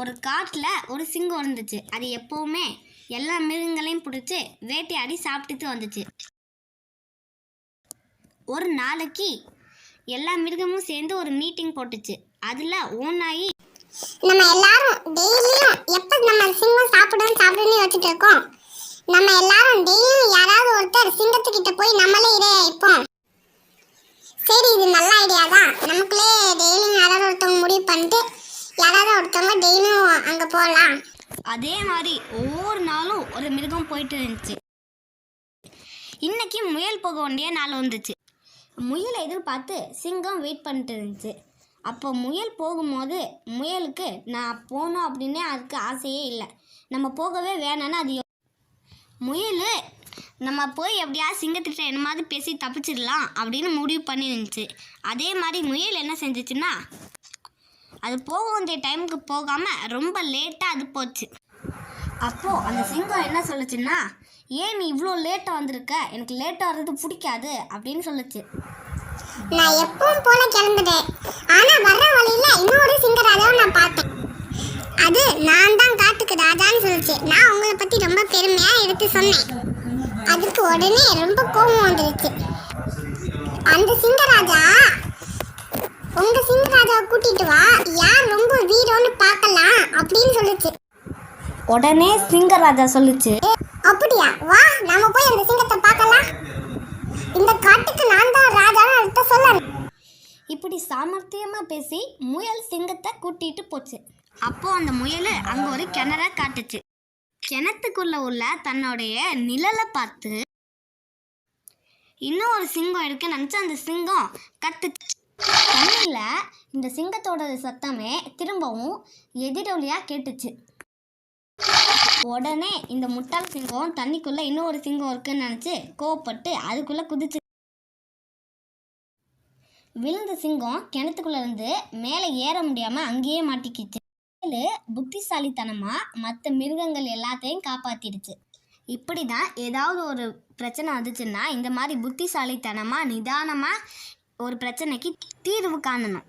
ஒரு காட்டில் ஒரு சிங்கம் இருந்துச்சு. அது எப்போவுமே எல்லா மிருகங்களையும் பிடிச்சி வேட்டையாடி சாப்பிட்டுட்டு வந்துச்சு. ஒரு நாளைக்கு எல்லா மிருகமும் சேர்ந்து ஒரு மீட்டிங் போட்டுச்சு. அதில் ஓனாயி, நம்ம எல்லாரும் டெய்லியும் எப்போ நம்ம சிங்கம் சாப்பிடுன்னு வச்சுட்டு இருக்கோம், நம்ம எல்லாரும் டெய்லியும் யாராவது ஒருத்தர் சிங்கத்துக்கிட்ட போய் நம்மளே இரையாயிப்போம். சரி, இது நல்ல ஐடியா தான். நமக்குள்ளே டெய்லியும் யாராவது ஒருத்தவங்க முடிவு பண்ணிட்டு யாராவது ஒருத்தவங்க டெய்லியும் அங்கே போகலாம். அதே மாதிரி ஒவ்வொரு நாளும் ஒரு மிருகம் போயிட்டு இருந்துச்சு. இன்னைக்கு முயல் போக வேண்டிய நாள் வந்துச்சு. முயலை எதிர்பார்த்து சிங்கம் வெயிட் பண்ணிட்டு இருந்துச்சு. அப்போ முயல் போகும்போது முயலுக்கு நான் போகணும் அப்படின்னே அதுக்கு ஆசையே இல்லை. நம்ம போகவே வேணான்னு அது முயல் நம்ம போய் எப்படியா சிங்கத்திட்ட என்ன மாதிரி பேசி தப்பிச்சிடலாம் அப்படின்னு முடிவு பண்ணி இருந்துச்சு. அதே மாதிரி முயல் என்ன செஞ்சிச்சுன்னா, அது போக வேண்டிய டைமுக்கு போகாமல் ரொம்ப லேட்டாக அது போச்சு. அப்போது அந்த சிங்கம் என்ன சொல்லுச்சுன்னா, ஏன் நீ இவ்வளோ லேட்டாக வந்திருக்க, எனக்கு லேட்டாக வர்றது பிடிக்காது அப்படின்னு சொல்லுச்சு. நான் எப்பவும் போல கிளம்புறேன், ஆனால் வர்ற வழியில் இன்னொரு சிங்கராஜாவை நான் பார்த்தேன். அது நான் தான் காட்டுக்கு ராஜான்னு சொல்லிச்சு. நான் உங்களை பற்றி ரொம்ப பெருமையாக எடுத்து சொன்னேன். அதுக்கு உடனே ரொம்ப கோபம் வந்துருச்சு. அந்த சிங்கராஜா, உங்க சிங்கராஜாவை கூட்டிட்டு வா, யார் ரொம்ப வீரோன்னு பார்க்கலாம் அப்படின்னு சொல்லுச்சு. உடனே சிங்கராஜா சொல்லுச்சு, அப்படியா, வா நாம போய் அந்த சிங்கத்தை பார்க்கலாம். இந்த காட்டுக்கு நான் தான் ராஜான்னு அடுத்த சொல்லணும். இப்படி சாமர்த்தியமாக பேசி முயல் சிங்கத்தை கூட்டிட்டு போச்சு. அப்போ அந்த முயல் அங்கே ஒரு கிணற காட்டுச்சு. கிணத்துக்குள்ள உள்ள தன்னுடைய நிழலை பார்த்து இன்னும் ஒரு சிங்கம் இருக்கு நினச்சி அந்த சிங்கம் கத்துச்சு. தண்ணியில் இந்த சிங்கத்தோட சத்தமே திரும்பவும் எதிரொலியாக கேட்டுச்சு. உடனே இந்த முட்டாள் சிங்கம் தண்ணிக்குள்ளே இன்னொரு சிங்கம் இருக்குன்னு நினச்சி கோவப்பட்டு அதுக்குள்ளே குதிச்சு. விழுந்த சிங்கம் கிணத்துக்குள்ளே இருந்து மேலே ஏற முடியாமல் அங்கேயே மாட்டிக்கிச்சு. புத்திசாலித்தனமாக மற்ற மிருகங்கள் எல்லாத்தையும் காப்பாற்றிடுச்சு. இப்படி தான் ஏதாவது ஒரு பிரச்சனை வந்துச்சுன்னா இந்த மாதிரி புத்திசாலித்தனமாக நிதானமாக ஒரு பிரச்சனைக்கு தீர்வு காணணும்.